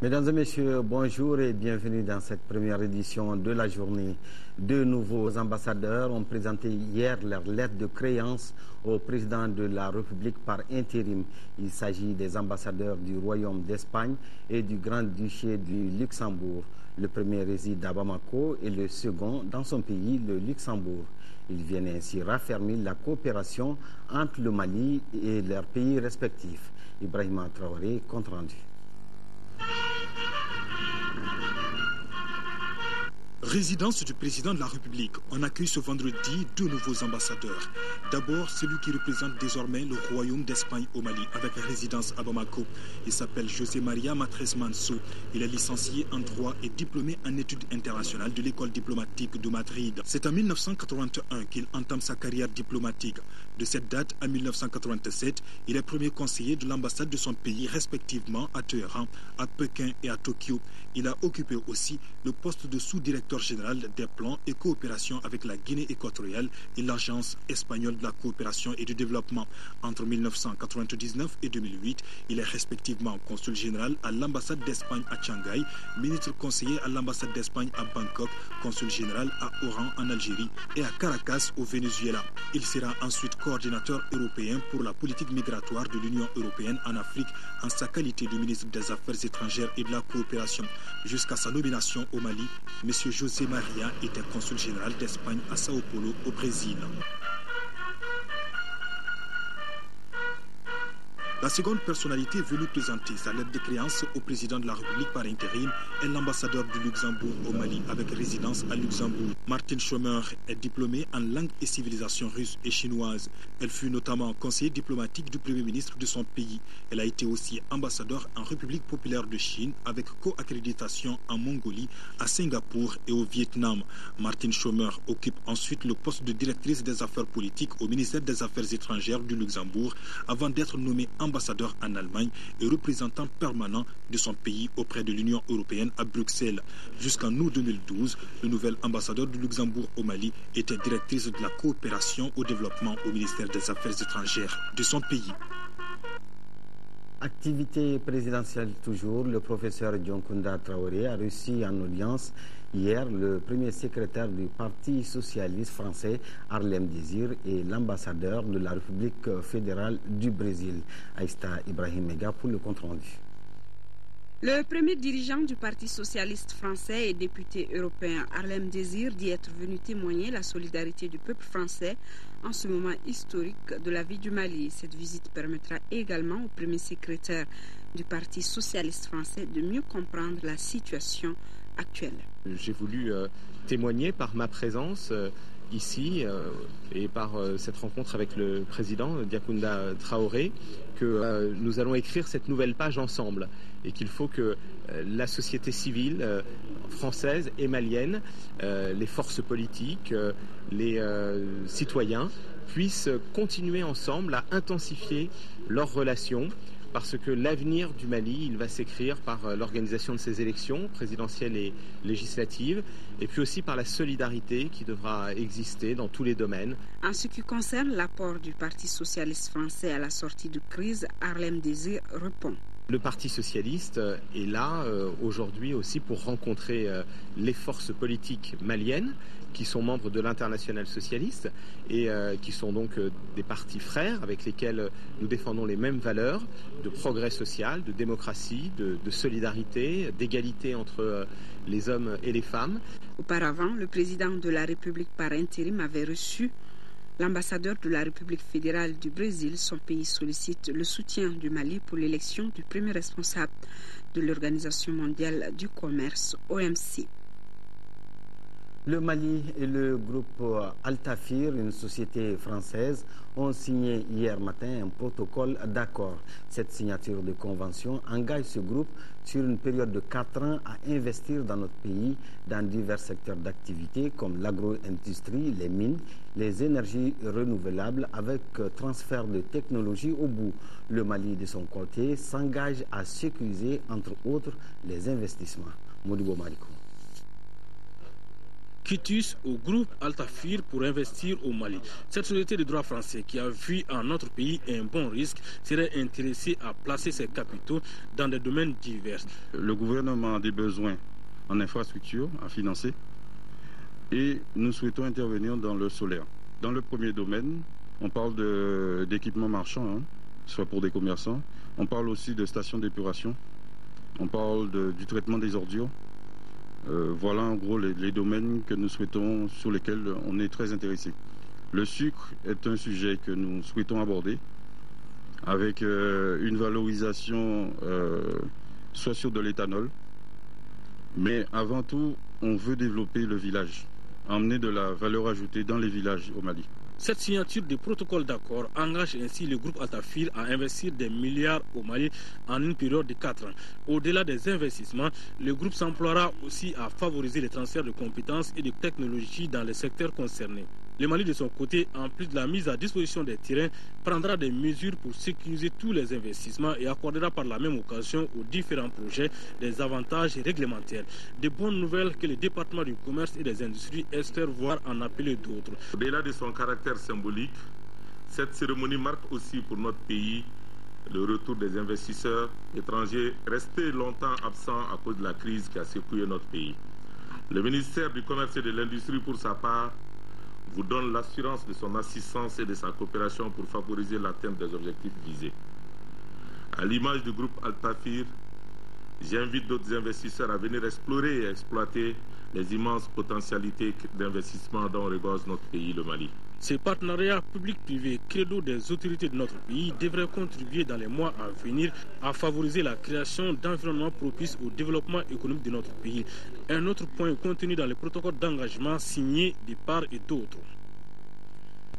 Mesdames et messieurs, bonjour et bienvenue dans cette première édition de la journée. Deux nouveaux ambassadeurs ont présenté hier leur lettre de créance au président de la République par intérim. Il s'agit des ambassadeurs du Royaume d'Espagne et du Grand-Duché du Luxembourg. Le premier réside à Bamako et le second dans son pays, le Luxembourg. Ils viennent ainsi raffermir la coopération entre le Mali et leurs pays respectifs. Ibrahima Traoré, compte rendu. Résidence du président de la République, on accueille ce vendredi deux nouveaux ambassadeurs. D'abord, celui qui représente désormais le Royaume d'Espagne au Mali, avec résidence à Bamako. Il s'appelle José María Matres Manso. Il est licencié en droit et diplômé en études internationales de l'école diplomatique de Madrid. C'est en 1981 qu'il entame sa carrière diplomatique. De cette date à 1987, il est premier conseiller de l'ambassade de son pays, respectivement à Téhéran, à Pékin et à Tokyo. Il a occupé aussi le poste de sous-directeur général des plans et coopération avec la Guinée équatoriale et l'Agence espagnole de la coopération et du développement. Entre 1999 et 2008, il est respectivement consul général à l'ambassade d'Espagne à Shanghai, ministre conseiller à l'ambassade d'Espagne à Bangkok, consul général à Oran en Algérie et à Caracas au Venezuela. Il sera ensuite coordinateur européen pour la politique migratoire de l'Union européenne en Afrique en sa qualité de ministre des Affaires étrangères et de la coopération. Jusqu'à sa nomination au Mali, M. José María était consul général d'Espagne à Sao Paulo au Brésil. La seconde personnalité venue présenter sa lettre de créance au président de la République par intérim est l'ambassadeur du Luxembourg au Mali avec résidence à Luxembourg. Martine Schomer est diplômée en langue et civilisation russe et chinoise. Elle fut notamment conseillère diplomatique du Premier ministre de son pays. Elle a été aussi ambassadeur en République populaire de Chine avec co-accréditation en Mongolie, à Singapour et au Vietnam. Martine Schomer occupe ensuite le poste de directrice des affaires politiques au ministère des Affaires étrangères du Luxembourg avant d'être nommée ambassadeur en Allemagne et représentant permanent de son pays auprès de l'Union européenne à Bruxelles. Jusqu'en août 2012, le nouvel ambassadeur du Luxembourg au Mali était directrice de la coopération au développement au ministère des Affaires étrangères de son pays. Activité présidentielle toujours, le professeur Dioncounda Traoré a reçu en audience hier le premier secrétaire du Parti socialiste français, Harlem Désir, et l'ambassadeur de la République fédérale du Brésil, Aïsta Ibrahim Mega, pour le compte-rendu. Le premier dirigeant du Parti socialiste français et député européen Harlem Désir dit être venu témoigner la solidarité du peuple français en ce moment historique de la vie du Mali. Cette visite permettra également au premier secrétaire du Parti socialiste français de mieux comprendre la situation actuelle. J'ai voulu témoigner par ma présence ici et par cette rencontre avec le président Dioncounda Traoré que nous allons écrire cette nouvelle page ensemble et qu'il faut que la société civile française et malienne, les forces politiques, les citoyens puissent continuer ensemble à intensifier leurs relations parce que l'avenir du Mali, il va s'écrire par l'organisation de ces élections présidentielles et législatives, et puis aussi par la solidarité qui devra exister dans tous les domaines. En ce qui concerne l'apport du Parti socialiste français à la sortie de crise, Harlem Désir répond. Le Parti socialiste est là aujourd'hui aussi pour rencontrer les forces politiques maliennes qui sont membres de l'Internationale socialiste et qui sont donc des partis frères avec lesquels nous défendons les mêmes valeurs de progrès social, de démocratie, de solidarité, d'égalité entre les hommes et les femmes. Auparavant, le président de la République par intérim avait reçu l'ambassadeur de la République fédérale du Brésil. Son pays sollicite le soutien du Mali pour l'élection du premier responsable de l'Organisation mondiale du commerce, OMC. Le Mali et le groupe Altafir, une société française, ont signé hier matin un protocole d'accord. Cette signature de convention engage ce groupe sur une période de 4 ans à investir dans notre pays dans divers secteurs d'activité comme l'agro-industrie, les mines, les énergies renouvelables avec transfert de technologie au bout. Le Mali, de son côté, s'engage à sécuriser, entre autres, les investissements. Modibo Mariko. quitus au groupe Altafir pour investir au Mali. Cette société de droit français qui a vu en notre pays un bon risque serait intéressée à placer ses capitaux dans des domaines divers. Le gouvernement a des besoins en infrastructure à financer et nous souhaitons intervenir dans le solaire. Dans le premier domaine, on parle d'équipements marchands, soit pour des commerçants. On parle aussi de stations d'épuration. On parle du traitement des ordures. Voilà en gros les domaines que nous souhaitons, sur lesquels on est très intéressé. Le sucre est un sujet que nous souhaitons aborder avec une valorisation soit sur de l'éthanol. Mais avant tout, on veut développer le village, emmener de la valeur ajoutée dans les villages au Mali. Cette signature de protocole d'accord engage ainsi le groupe Altafir à investir des milliards au Mali en une période de 4 ans. Au-delà des investissements, le groupe s'emploiera aussi à favoriser les transferts de compétences et de technologies dans les secteurs concernés. Le Mali, de son côté, en plus de la mise à disposition des terrains, prendra des mesures pour sécuriser tous les investissements et accordera par la même occasion aux différents projets des avantages réglementaires. De bonnes nouvelles que le département du commerce et des industries espère voir en appeler d'autres. Au-delà de son caractère symbolique, cette cérémonie marque aussi pour notre pays le retour des investisseurs étrangers restés longtemps absents à cause de la crise qui a secoué notre pays. Le ministère du Commerce et de l'Industrie, pour sa part, vous donne l'assurance de son assistance et de sa coopération pour favoriser l'atteinte des objectifs visés. À l'image du groupe Altafir, j'invite d'autres investisseurs à venir explorer et exploiter les immenses potentialités d'investissement dont regorge notre pays, le Mali. Ces partenariats publics-privés, credo des autorités de notre pays, devraient contribuer dans les mois à venir à favoriser la création d'environnements propices au développement économique de notre pays. Un autre point contenu dans le protocole d'engagement signé de part et d'autre.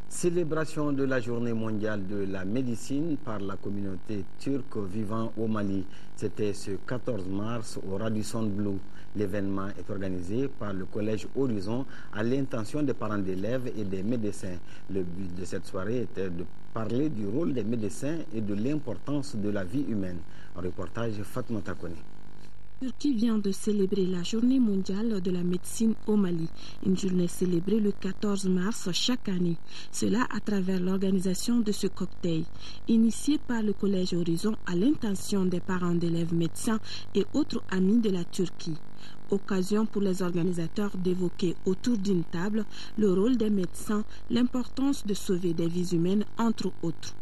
Célébration de la journée mondiale de la médecine par la communauté turque vivant au Mali. C'était ce 14 mars au Radisson Blu. L'événement est organisé par le Collège Horizon à l'intention des parents d'élèves et des médecins. Le but de cette soirée était de parler du rôle des médecins et de l'importance de la vie humaine. Un reportage Fatmata Kone. La Turquie vient de célébrer la journée mondiale de la médecine au Mali, une journée célébrée le 14 mars chaque année. Cela à travers l'organisation de ce cocktail, initié par le Collège Horizon à l'intention des parents d'élèves médecins et autres amis de la Turquie. Occasion pour les organisateurs d'évoquer autour d'une table le rôle des médecins, l'importance de sauver des vies humaines, entre autres.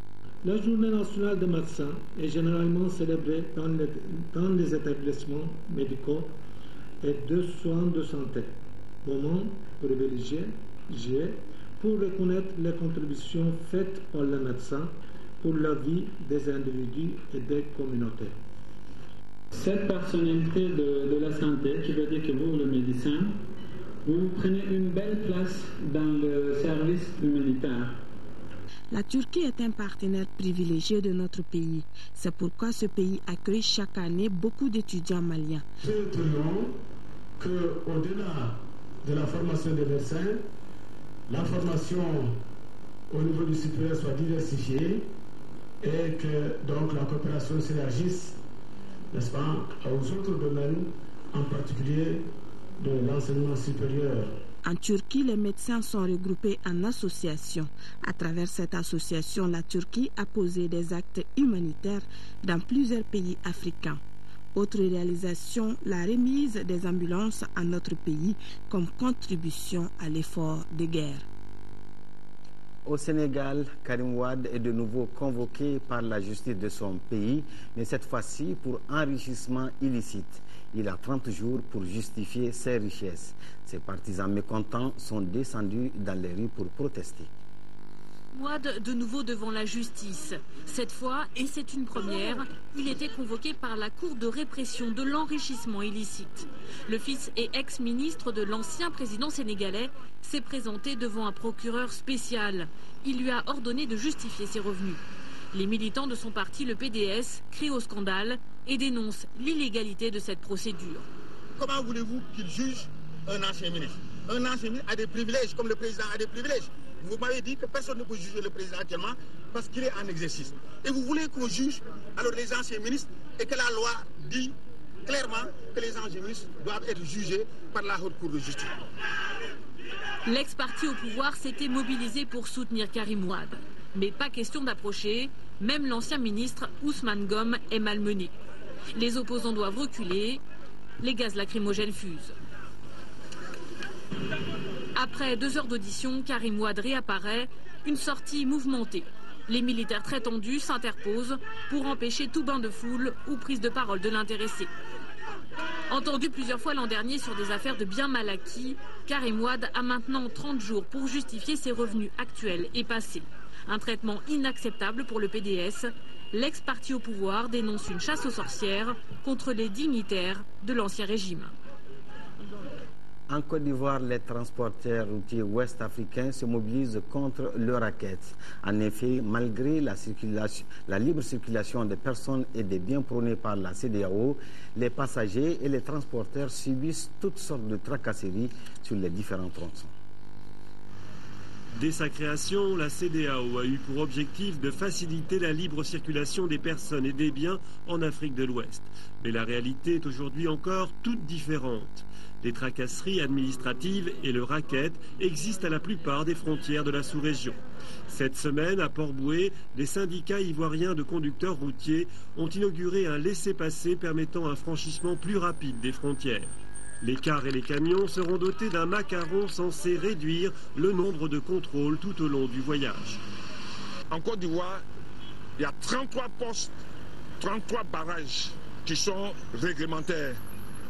La journée nationale des médecins est généralement célébrée dans les établissements médicaux et de soins de santé. Moment privilégié pour reconnaître les contributions faites par les médecins pour la vie des individus et des communautés. Cette personnalité de la santé, qui veut dire que vous, le médecin, vous prenez une belle place dans le service humanitaire. La Turquie est un partenaire privilégié de notre pays. C'est pourquoi ce pays accueille chaque année beaucoup d'étudiants maliens. Nous souhaitons qu'au-delà de la formation des médecins, la formation au niveau du supérieur soit diversifiée et que donc la coopération s'élargisse, n'est-ce pas, aux autres domaines, en particulier de l'enseignement supérieur. En Turquie, les médecins sont regroupés en associations. À travers cette association, la Turquie a posé des actes humanitaires dans plusieurs pays africains. Autre réalisation, la remise des ambulances à notre pays comme contribution à l'effort de guerre. Au Sénégal, Karim Wade est de nouveau convoqué par la justice de son pays, mais cette fois-ci pour enrichissement illicite. Il a 30 jours pour justifier ses richesses. Ses partisans mécontents sont descendus dans les rues pour protester. Wade de nouveau devant la justice. Cette fois, et c'est une première, il était convoqué par la Cour de répression de l'enrichissement illicite. Le fils et ex-ministre de l'ancien président sénégalais s'est présenté devant un procureur spécial. Il lui a ordonné de justifier ses revenus. Les militants de son parti, le PDS, crient au scandale et dénoncent l'illégalité de cette procédure. Comment voulez-vous qu'il juge un ancien ministre? Un ancien ministre a des privilèges, comme le président a des privilèges. Vous m'avez dit que personne ne peut juger le président actuellement parce qu'il est en exercice. Et vous voulez qu'on juge alors les anciens ministres et que la loi dit clairement que les anciens ministres doivent être jugés par la Haute Cour de justice. L'ex-parti au pouvoir s'était mobilisé pour soutenir Karim Wade. Mais pas question d'approcher, même l'ancien ministre Ousmane Gom est malmené. Les opposants doivent reculer, les gaz lacrymogènes fusent. Après 2 heures d'audition, Karim Wade réapparaît, une sortie mouvementée. Les militaires très tendus s'interposent pour empêcher tout bain de foule ou prise de parole de l'intéressé. Entendu plusieurs fois l'an dernier sur des affaires de biens mal acquis, Karim Wade a maintenant 30 jours pour justifier ses revenus actuels et passés. Un traitement inacceptable pour le PDS. L'ex-parti au pouvoir dénonce une chasse aux sorcières contre les dignitaires de l'ancien régime. En Côte d'Ivoire, les transporteurs routiers ouest-africains se mobilisent contre le racket. En effet, malgré la libre circulation des personnes et des biens prônés par la CEDEAO, les passagers et les transporteurs subissent toutes sortes de tracasseries sur les différents tronçons. Dès sa création, la CEDEAO a eu pour objectif de faciliter la libre circulation des personnes et des biens en Afrique de l'Ouest. Mais la réalité est aujourd'hui encore toute différente. Les tracasseries administratives et le racket existent à la plupart des frontières de la sous-région. Cette semaine, à Port-Bouët, les syndicats ivoiriens de conducteurs routiers ont inauguré un laissez-passer permettant un franchissement plus rapide des frontières. Les cars et les camions seront dotés d'un macaron censé réduire le nombre de contrôles tout au long du voyage. En Côte d'Ivoire, il y a 33 postes, 33 barrages qui sont réglementaires.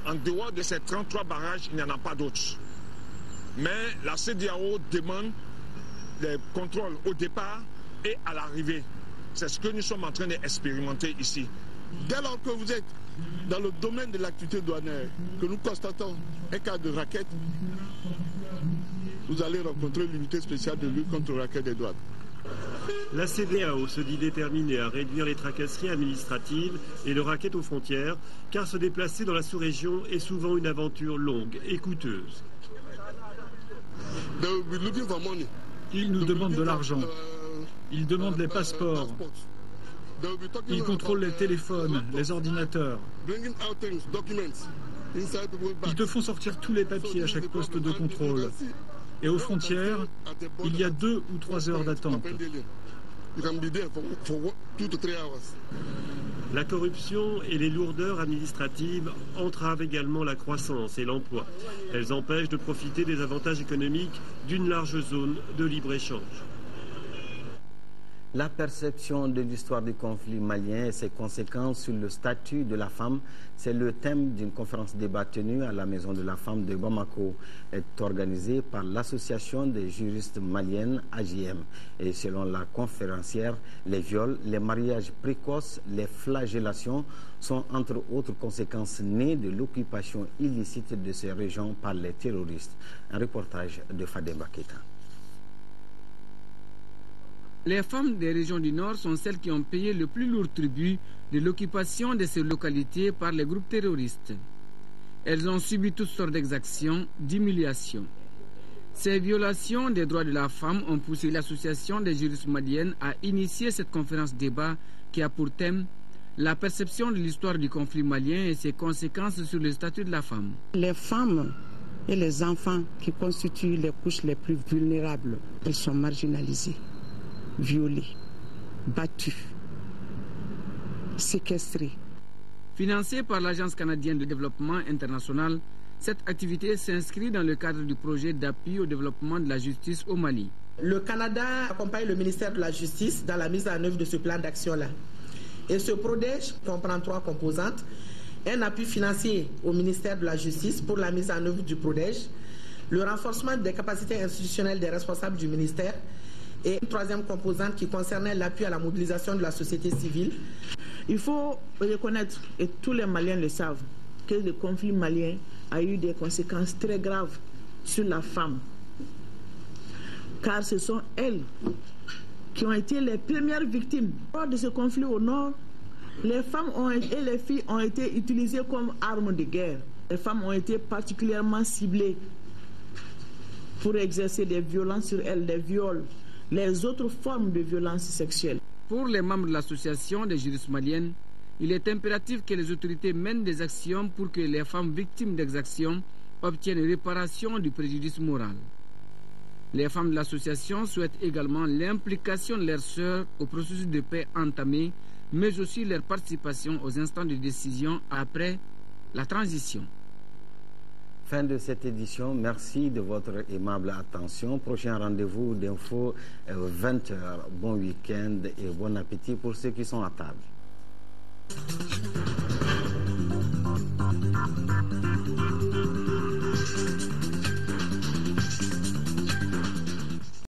En dehors de ces 33 barrages, il n'y en a pas d'autres. Mais la CEDEAO demande des contrôles au départ et à l'arrivée. C'est ce que nous sommes en train d'expérimenter ici. Dès lors que vous êtes dans le domaine de l'activité douanière, que nous constatons un cas de racket, vous allez rencontrer l'unité spéciale de lutte contre le racket des douanes. La CEDEAO se dit déterminée à réduire les tracasseries administratives et le racket aux frontières, car se déplacer dans la sous-région est souvent une aventure longue et coûteuse. Ils nous demandent de l'argent. Ils demandent les passeports. Ils contrôlent les téléphones, les ordinateurs. Ils te font sortir tous les papiers à chaque poste de contrôle. Et aux frontières, il y a 2 ou 3 heures d'attente. La corruption et les lourdeurs administratives entravent également la croissance et l'emploi. Elles empêchent de profiter des avantages économiques d'une large zone de libre-échange. La perception de l'histoire du conflit malien et ses conséquences sur le statut de la femme, c'est le thème d'une conférence débat tenue à la Maison de la Femme de Bamako. Elle est organisée par l'Association des juristes maliennes, AJM. Et selon la conférencière, les viols, les mariages précoces, les flagellations sont entre autres conséquences nées de l'occupation illicite de ces régions par les terroristes. Un reportage de Fademba Keita. Les femmes des régions du Nord sont celles qui ont payé le plus lourd tribut de l'occupation de ces localités par les groupes terroristes. Elles ont subi toutes sortes d'exactions, d'humiliations. Ces violations des droits de la femme ont poussé l'association des juristes maliennes à initier cette conférence débat qui a pour thème la perception de l'histoire du conflit malien et ses conséquences sur le statut de la femme. Les femmes et les enfants qui constituent les couches les plus vulnérables, elles sont marginalisées, violées, battues, séquestrées. Financée par l'Agence canadienne de développement international, cette activité s'inscrit dans le cadre du projet d'appui au développement de la justice au Mali. Le Canada accompagne le ministère de la Justice dans la mise en œuvre de ce plan d'action-là. Et ce PRODEJ comprend 3 composantes. Un appui financier au ministère de la Justice pour la mise en œuvre du PRODEJ, le renforcement des capacités institutionnelles des responsables du ministère et une 3e composante qui concernait l'appui à la mobilisation de la société civile. Il faut reconnaître, et tous les Maliens le savent, que le conflit malien a eu des conséquences très graves sur la femme. Car ce sont elles qui ont été les premières victimes. Lors de ce conflit au nord, les femmes et les filles ont été utilisées comme armes de guerre. Les femmes ont été particulièrement ciblées pour exercer des violences sur elles, des viols, les autres formes de violences sexuelles. Pour les membres de l'association des juristes maliennes, il est impératif que les autorités mènent des actions pour que les femmes victimes d'exactions obtiennent réparation du préjudice moral. Les femmes de l'association souhaitent également l'implication de leurs sœurs au processus de paix entamé, mais aussi leur participation aux instants de décision après la transition. Fin de cette édition. Merci de votre aimable attention. Prochain rendez-vous d'info 20h. Bon week-end et bon appétit pour ceux qui sont à table.